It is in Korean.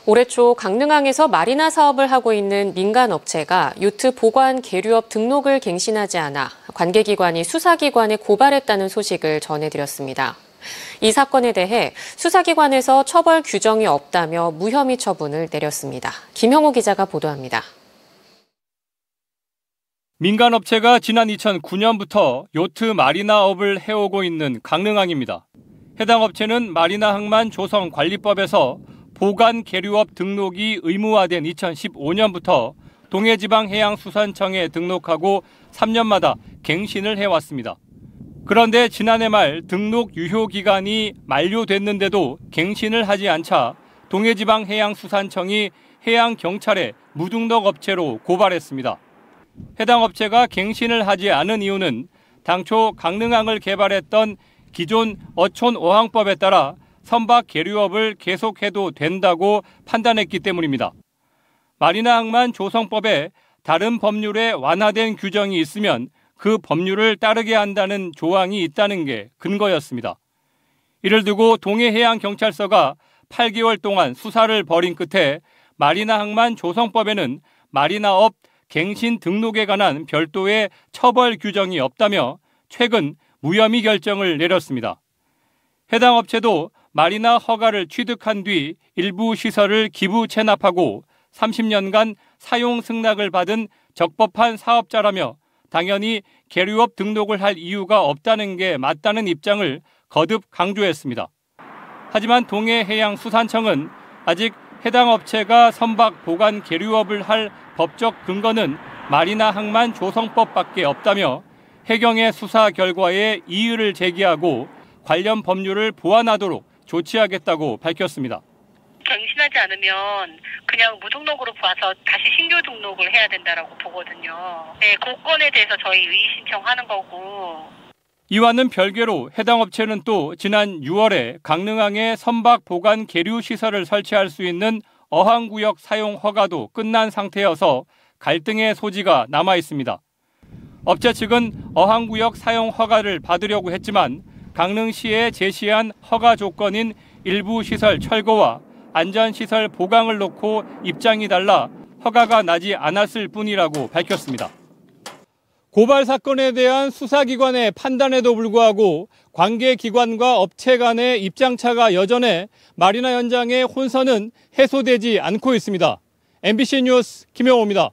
올해 초 강릉항에서 마리나 사업을 하고 있는 민간 업체가 요트 보관 계류업 등록을 갱신하지 않아 관계기관이 수사기관에 고발했다는 소식을 전해드렸습니다. 이 사건에 대해 수사기관에서 처벌 규정이 없다며 무혐의 처분을 내렸습니다. 김형호 기자가 보도합니다. 민간 업체가 지난 2009년부터 요트 마리나업을 해오고 있는 강릉항입니다. 해당 업체는 마리나항만 조성관리법에서 보관 계류업 등록이 의무화된 2015년부터 동해지방해양수산청에 등록하고 3년마다 갱신을 해왔습니다. 그런데 지난해 말 등록 유효 기간이 만료됐는데도 갱신을 하지 않자 동해지방해양수산청이 해양경찰에 무등록 업체로 고발했습니다. 해당 업체가 갱신을 하지 않은 이유는 당초 강릉항을 개발했던 기존 어촌어항법에 따라 선박 계류업을 계속해도 된다고 판단했기 때문입니다. 마리나항만 조성법에 다른 법률에 완화된 규정이 있으면 그 법률을 따르게 한다는 조항이 있다는 게 근거였습니다. 이를 두고 동해해양경찰서가 8개월 동안 수사를 벌인 끝에 마리나항만 조성법에는 마리나업 갱신 등록에 관한 별도의 처벌 규정이 없다며 최근 무혐의 결정을 내렸습니다. 해당 업체도 마리나 허가를 취득한 뒤 일부 시설을 기부 체납하고 30년간 사용 승낙을 받은 적법한 사업자라며 당연히 계류업 등록을 할 이유가 없다는 게 맞다는 입장을 거듭 강조했습니다. 하지만 동해해양수산청은 아직 해당 업체가 선박 보관 계류업을 할 법적 근거는 마리나항만 조성법밖에 없다며 해경의 수사 결과에 이의를 제기하고 관련 법률을 보완하도록 조치하겠다고 밝혔습니다. 갱신하지 않으면 그냥 무등록으로 봐서 다시 신규 등록을 해야 된다라고 보거든요. 네, 그 건에 대해서 저희 이의 신청하는 거고. 이와는 별개로 해당 업체는 또 지난 6월에 강릉항에 선박 보관 계류 시설을 설치할 수 있는 어항구역 사용 허가도 끝난 상태여서 갈등의 소지가 남아 있습니다. 업체 측은 어항구역 사용 허가를 받으려고 했지만 강릉시에 제시한 허가 조건인 일부 시설 철거와 안전시설 보강을 놓고 입장이 달라 허가가 나지 않았을 뿐이라고 밝혔습니다. 고발 사건에 대한 수사기관의 판단에도 불구하고 관계기관과 업체 간의 입장차가 여전해 마리나 현장의 혼선은 해소되지 않고 있습니다. MBC 뉴스 김영호입니다.